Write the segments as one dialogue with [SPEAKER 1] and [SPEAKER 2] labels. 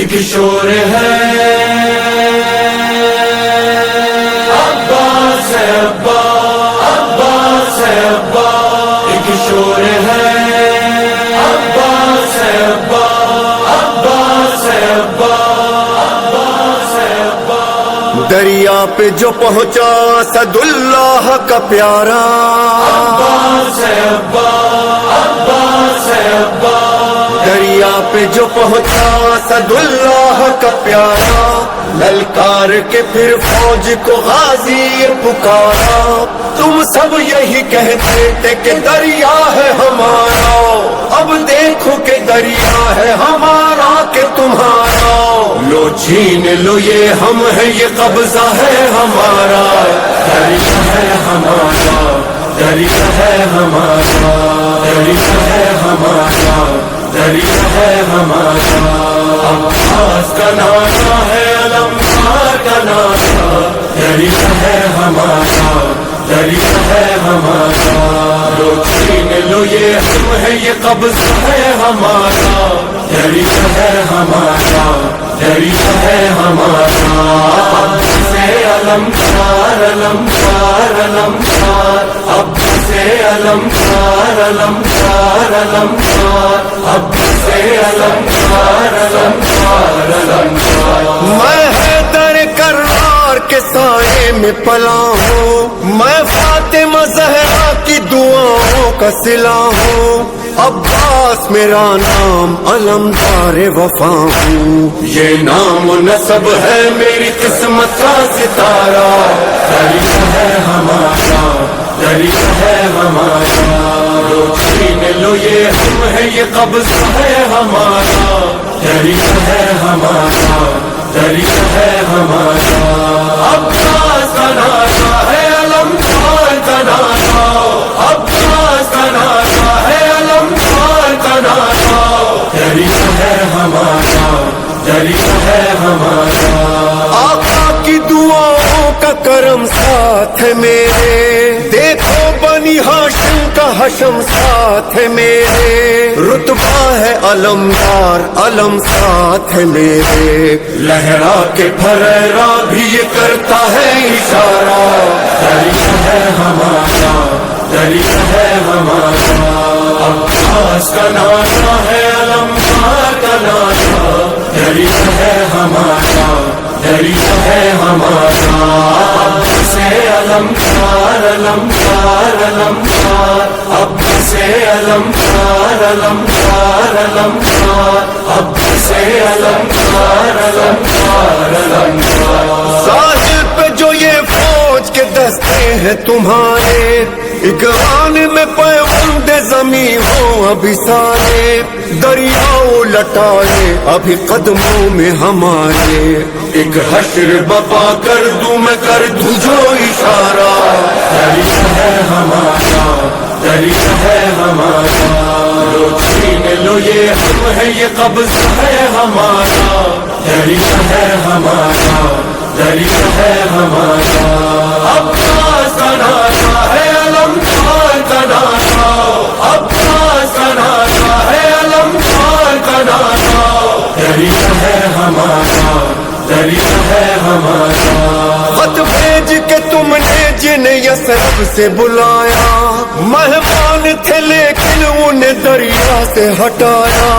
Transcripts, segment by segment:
[SPEAKER 1] ایک شور ہے عباس ہے عباس، عباس ہے عباس، ایک شور ہے عباس ہے عباس، عباس ہے عباس، عباس ہے عباس،
[SPEAKER 2] دریا پہ جو پہنچا اسد اللہ کا پیارا،
[SPEAKER 1] عباس ہے عباس، عباس ہے عباس،
[SPEAKER 2] دریا پہ جو پہنچا اسد اللہ کا پیارا، للکار کے پھر فوج کو غازی یہ پکارا، تم سب یہی کہتے تھے کہ دریا ہے ہمارا، اب دیکھو کہ دریا ہے ہمارا کہ تمہارا، لو چھین لو یہ ہم ہے یہ قبضہ ہے ہمارا،
[SPEAKER 1] دریا ہے ہمارا، دریا ہے ہمارا، دریا ہے ہمارا، دریا ہے ہمارا، عباس کا نانا ہے علمدار کا نانا، دریا ہے ہمارا، دریا ہے ہمارا، لو چھین لو یہ ہم ہے یہ قبضہ ہے ہمارا، دریا ہے ہمارا، دریا ہے ہمارا، عباس علمدار علمدار علمدار، عباس علمدار علمدار علمدار، عباس علمدار علمدار علمدار،
[SPEAKER 2] میں حیدر کرار کے سائے میں پلا ہوں، میں فاطمہ زہرا کی دعاؤں کا صلہ ہوں، عباس میرا نام علمدار وفا ہوں،
[SPEAKER 1] یہ نام و نسب ہے میری قسمت کا ستارہ، دریا ہے ہمارا، دریا ہے ہمارا، لو چھین لو یہ ہم ہے یہ قبضہ ہے ہمارا، دریا ہے ہمارا، دریا ہے ہمارا، عباس کا نانا ہے علمدار کا نانا، عباس کا نانا ہے علمدار کا نانا، دریا ہے ہمارا، دریا ہے ہمارا،
[SPEAKER 2] آقا کی دعاؤں کا کرم ساتھ ہے میرے، دیکھو بنی ہاشم کا حشم ساتھ ہے میرے، رتبہ ہے علمدار علم ساتھ ہے میرے،
[SPEAKER 1] لہرا کے پھریرا بھی یہ کرتا ہے اشارہ، دریا ہے ہمارا، دریا ہے ہمارا، عباس کا نانا ہے علمدار کا نانا، دریا ہے ہمارا، دریا ہے ہمارا، عباس علمدار علمدار علمدار، عباس علمدار علمدار علمدار، عباس علمدار علمدار علمدار،
[SPEAKER 2] ساحل پہ جو یہ فوج کے دستے ہیں تمہارے، اقران میں پیوند زمین ہو ابھی سارے، دریاؤ لٹائے ابھی قدموں میں ہمارے،
[SPEAKER 1] ایک حشر بپا کر دوں میں کر دوں جو اشارہ، دریا ہے ہمارا، دریا ہے ہمارا، لو چھین لو یہ ہم ہے یہ قبضہ ہے ہمارا، دریا ہے ہمارا، دریا ہے ہمارا، عباس کا نانا ہے علمدار کا نانا، عباس کا نانا ہے علمدار کا نانا، دریا ہے ہمارا، دریا ہے ہمارا،
[SPEAKER 2] خط بھیج کے تم نے جنہیں یثرب سے بلایا، مہمان تھے لیکن انہیں دریا سے ہٹایا،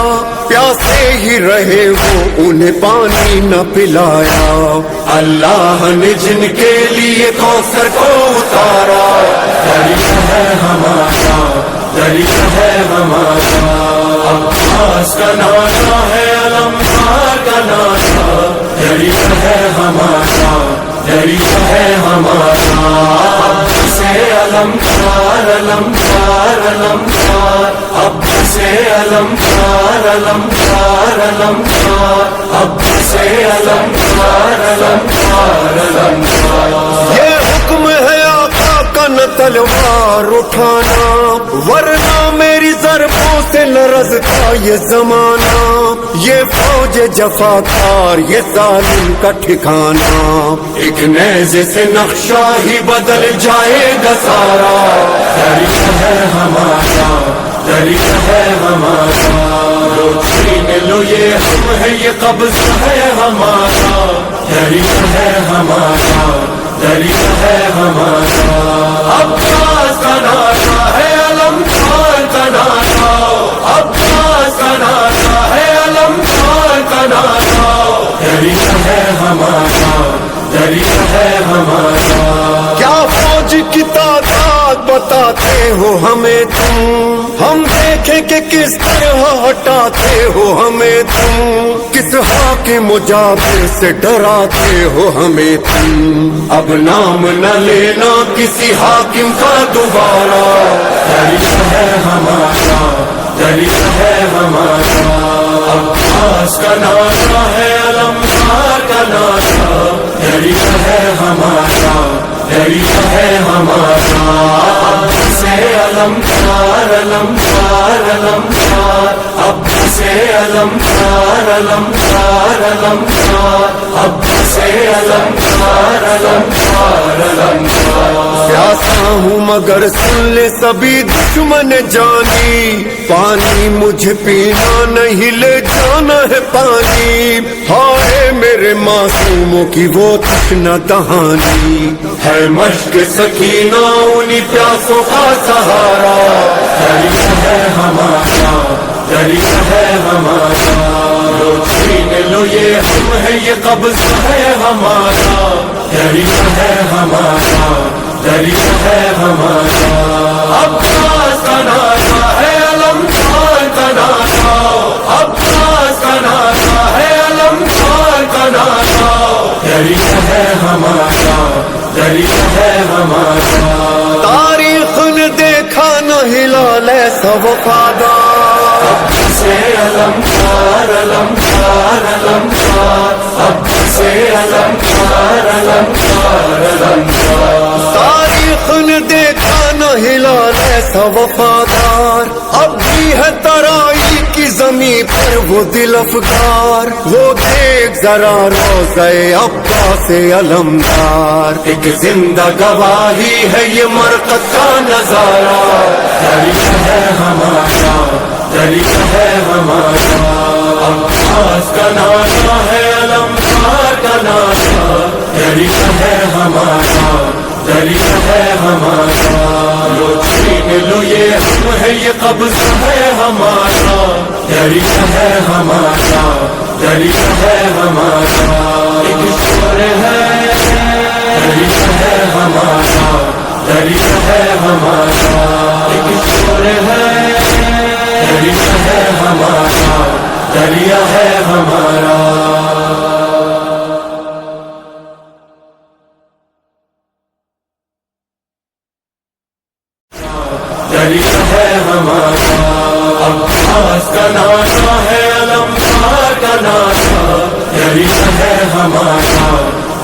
[SPEAKER 2] پیاسے ہی رہے وہ انہیں پانی نہ پلایا،
[SPEAKER 1] اللہ نے جن کے لیے کوثر کو اتارا، دریا ہے ہمارا، دریا ہے ہمارا، عباس کا نانا ہے علمدار کا نانا، دریا ہے ہمارا، دریا ہے ہمارا، عباس علمدار علمدار علمدار، عباس علمدار علمدار علمدار، عباس علمدار علمدار علمدار،
[SPEAKER 2] یہ حکم ہے آقا کا نہ تلوار اٹھانا، ورنہ میری ضربوں سے لرزتا یہ زمانہ، یہ فوج جفاکار یہ ظالم کا ٹھکانہ،
[SPEAKER 1] ایک نیزے سے نقشہ ہی بدل جائے گا سارا، دریا ہے ہمارا، دریا ہے ہمارا، لو چھین لو لو یہ ہم ہے یہ قبضہ ہے ہمارا دریا ہے ہمارا دریا ہے ہمارا عباس کا نعرہ ہے علمدار کا نعرہ عباس کا نعرہ ہے علمدار کا نعرہ دریا ہے ہمارا دریا ہے ہمارا
[SPEAKER 2] کیا فوج کی تعداد بتاتے ہو ہمیں تم ہم دیکھیں کہ کس طرح ہٹاتے ہو ہمیں تم کس حاکم جابر سے ڈراتے ہو ہمیں تم اب نام نہ لینا کسی حاکم کا دوبارہ
[SPEAKER 1] دریا ہے ہمارا دریا ہے ہمارا عباس کا نعرہ ہے علمدار کا نعرہ دریا ہے ہمارا دریا ہے ہمارا اب سے علمدار علمدار علمدار اب سے علمدار علمدار علمدار اب سے علمدار علمدار علمدار
[SPEAKER 2] پیاسا ہوں مگر سن لے سبھی دشمن جانی پانی مجھے پینا نہیں لے جانا ہے پانی ہائے میرے معصوموں کی وہ تشنہ دہانی
[SPEAKER 1] ہے مشق سکینہ انہی پیاسوں کا سہارا دریا ہے ہمارا دریا ہے ہمارا لو چھین لو یہ ہم ہے یہ قبضہ ہے ہمارا دریا ہے ہمارا دریا ہے ہمارا عباس کا نعرہ ہے علمدار کا نعرہ عباس کا نعرہ ہے علمدار کا نعرہ دریا ہے ہمارا دریا ہے ہمارا
[SPEAKER 2] تاریخ نے دیکھا نہ ہلال ایسا وفادار
[SPEAKER 1] سے علمدار علمدار علمدار اب سے علمدار علمدار علمدار
[SPEAKER 2] تاریخ نے دیکھا نہ ہلال ایسا وفادار اب بھی ہے ترائی کی زمین پر وہ دل افگار وہ دیکھ ذرا روضہ عباس علمدار
[SPEAKER 1] ایک زندہ گواہی ہے یہ مرقد کا نظارہ دریا ہے ہمارا دریا ہے ہمارا عباس کا نعرہ ہے علمدار کا نعرہ دریا ہے ہمارا دریا ہے ہمارا لو چھین لو یہ ہم ہے یہ قبضہ ہے ہمارا دریا ہے ہمارا دریا ہے ہمارا ایک شور ہے دریا ہے ہمارا دریا ہے ہمارا ایک شور ہے دریا ہے ہمارا دریا ہے ہمارا دریا ہے ہمارا عباس کا نعرہ ہے علمدار کا نعرہ دریا ہے ہمارا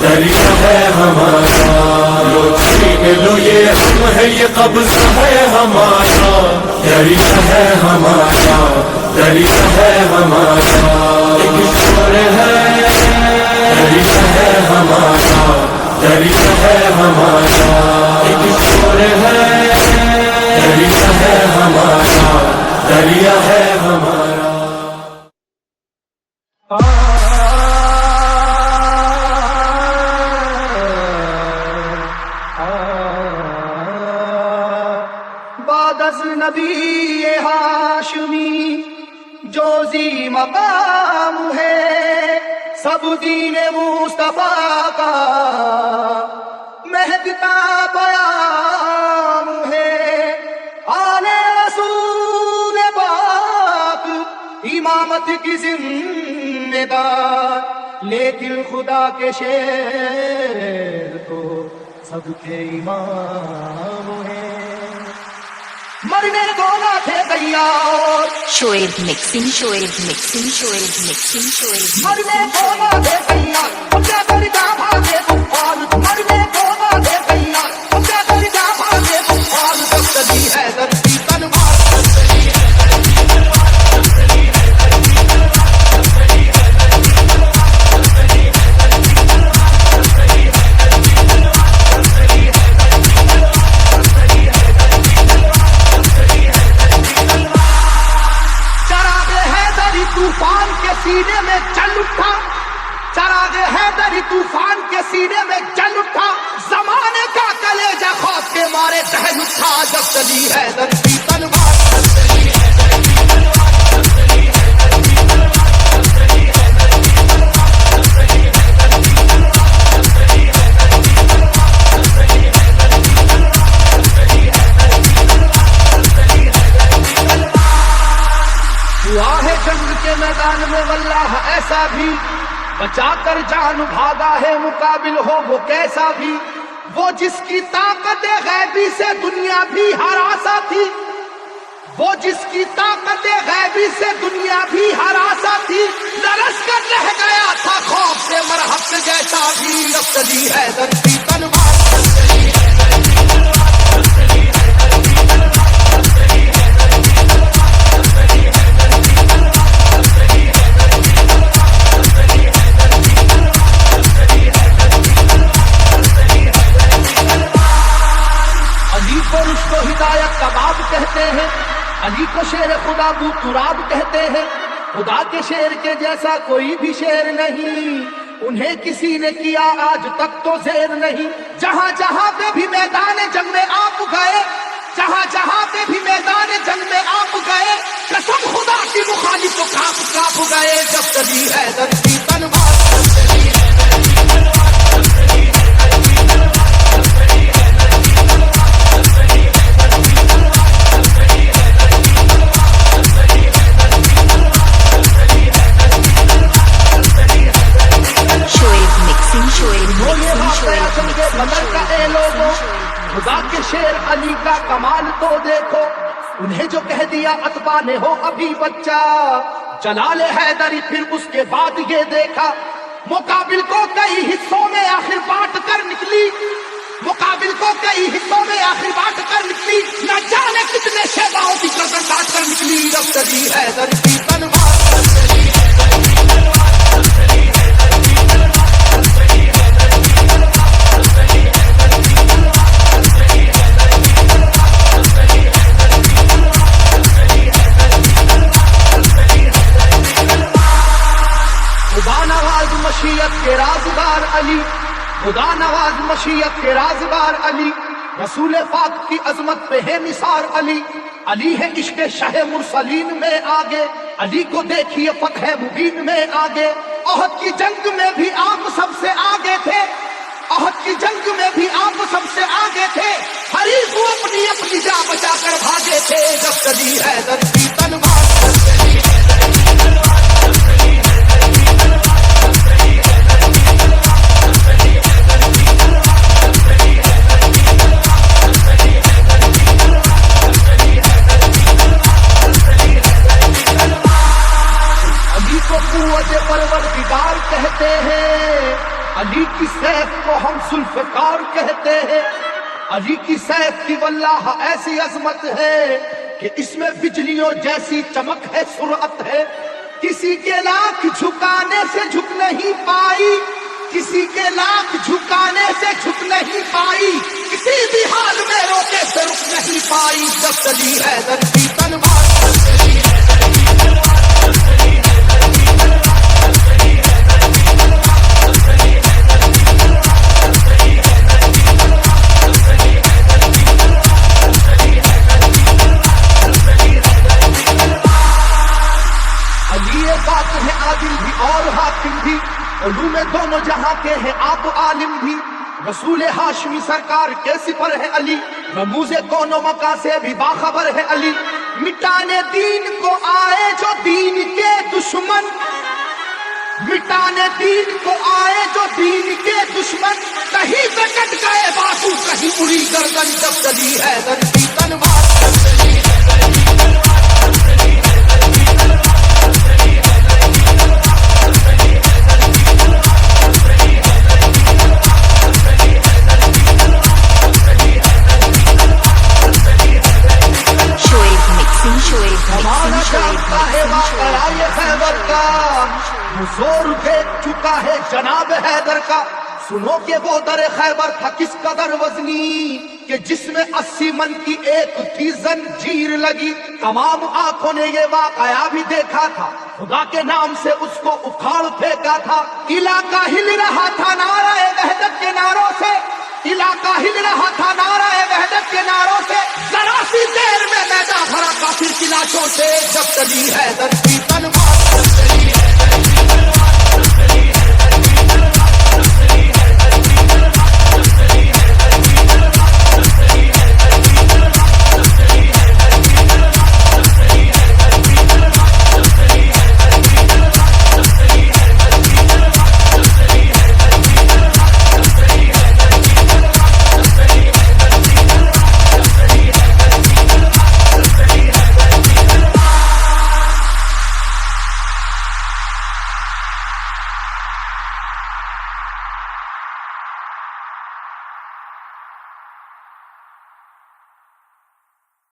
[SPEAKER 1] دریا ہے ہمارا لو چھین لو یہ ہم ہے یہ قبضہ ہے ہمارا دریا ہے ہمارا دریا ہے ہمارا ایک شور ہے دریا ہے ہمارا دریا ہے ہمارا ایک شور ہے دریا ہے ہمارا دریا ہے ہمارا
[SPEAKER 3] بعد از نبی ہاشمی جو ذی مقام ہے سب دین مصطفیٰ کا مہدتا پیام ہے آل رسول پاک امامت کی ذمہ دار لیکن خدا کے شیر تو سب کے امام ہے مرنے کو نہ تھے تیار
[SPEAKER 4] Shoaib mixing, Shoaib mixing, Shoaib mixing, Shoaib
[SPEAKER 3] مرنے کو نہ تھے تیار ان کا درجہ بھاگے طوفان مرنے کو نہ تھے تیار ان کا درجہ بھاگے طوفان تسلی ہے درجی تلوار طوفان کے طوفان کے سینے میں جل اٹھا، زمانے کا کلیجہ خوف کے مارے دہل اٹھا، جب چلی حیدر کی تلوار۔ ہوا ہے جنگ کے میدان میں واللہ ایسا بھی، بچا کر جان بھاگا ہے مقابل ہو وہ کیسا بھی، وہ جس کی طاقت غیبی سے دنیا بھی ہراسا تھی، وہ جس کی طاقت غیبی سے دنیا بھی ہراسا تھی، لرز کر رہ گیا تھا خوف سے مرہب جیسا بھی، اب چلی حیدر کی تلوار۔ رشد و ہدایت کا باب کہتے ہیں، علی کو شیر خدا بو تراب کہتے ہیں، خدا کے شیر کے جیسا کوئی بھی شیر نہیں، انہیں کسی نے کیا آج تک تو زیر نہیں، جہاں جہاں پہ بھی میدان جنگ میں آپ گئے، جہاں جہاں پہ بھی میدان جنگ میں آپ گئے، قسم خدا کی مخالف کو کاپ کاپ گئے، جب چلی حیدر کی تلوار۔ خدا کے شیر علی کا کمال تو دیکھو، انہیں جو کہہ دیا اتباع نے ہو ابھی بچہ، جلال حیدری پھر اس کے بعد یہ دیکھا، مقابل کو کئی حصوں میں آخر بانٹ کر نکلی، مقابل کو کئی حصوں میں آخر بانٹ کر نکلی، نہ جانے کتنے شہداؤں کی گردن کاٹ کر نکلی، اب چلی حیدر کی تلوار۔ خدا نواز مشیت کے رازدار علی، خدا نواز مشیت کے رازدار علی، رسول پاک کی عظمت پہ ہے نثار علی، علی ہے عشق شاہ مرسلین میں آگے، علی کو دیکھیے فتح مبین میں آگے، احد کی جنگ میں بھی آپ سب سے آگے تھے، احد کی جنگ میں بھی آپ سب سے آگے تھے، حریف کو اپنی اپنی جان بچا کر بھاگے تھے، جب چلی حیدر کی تلوار۔ پروردگار کہتے ہیں، علی کی سیف کو ہم ذوالفقار کہتے ہیں، علی کی سیف کی واللہ ایسی عظمت ہے کہ اس میں بجلیوں جیسی چمک ہے، سرعت ہے، کسی کے لاکھ جھکانے سے جھک نہیں پائی، کسی کے لاکھ جھکانے سے جھک نہیں پائی، کسی بھی حال میں روکے سے رک نہیں پائی، جب چلی حیدر کی تلوار۔ عادل بھی اور حاکم بھی، علوم دونوں جہاں کے ہیں آپ عالم بھی، رسول ہاشمی سرکار کے سپر ہے علی، رموز کون و مکان سے بھی باخبر ہے علی، مٹانے دین کو آئے جو دین کے دشمن، مٹانے دین کو آئے جو دین کے دشمن، کہیں پہ کٹ گئے بازو کہیں اڑی گردن، جب چلی حیدر کی تلوار۔ زور دیکھ چکا ہے جناب حیدر کا، سنو کہ وہ در خیبر تھا کس قدر وزنی، کہ جس میں 80 من کی ایک تھی زنجیر لگی. تمام آنکھوں نے یہ واقعہ بھی دیکھا تھا. خدا کے نام سے اس کو اکھاڑ پھینکا تھا. علاقہ ہل رہا تھا نعرہ وحدت کے نعروں سے. علاقہ ہل رہا تھا نعرہ وحدت کے نعروں سے. ذرا سی دیر میں میدان بھرا کافر کی لاشوں سے. جب چلی حیدر کی تنہا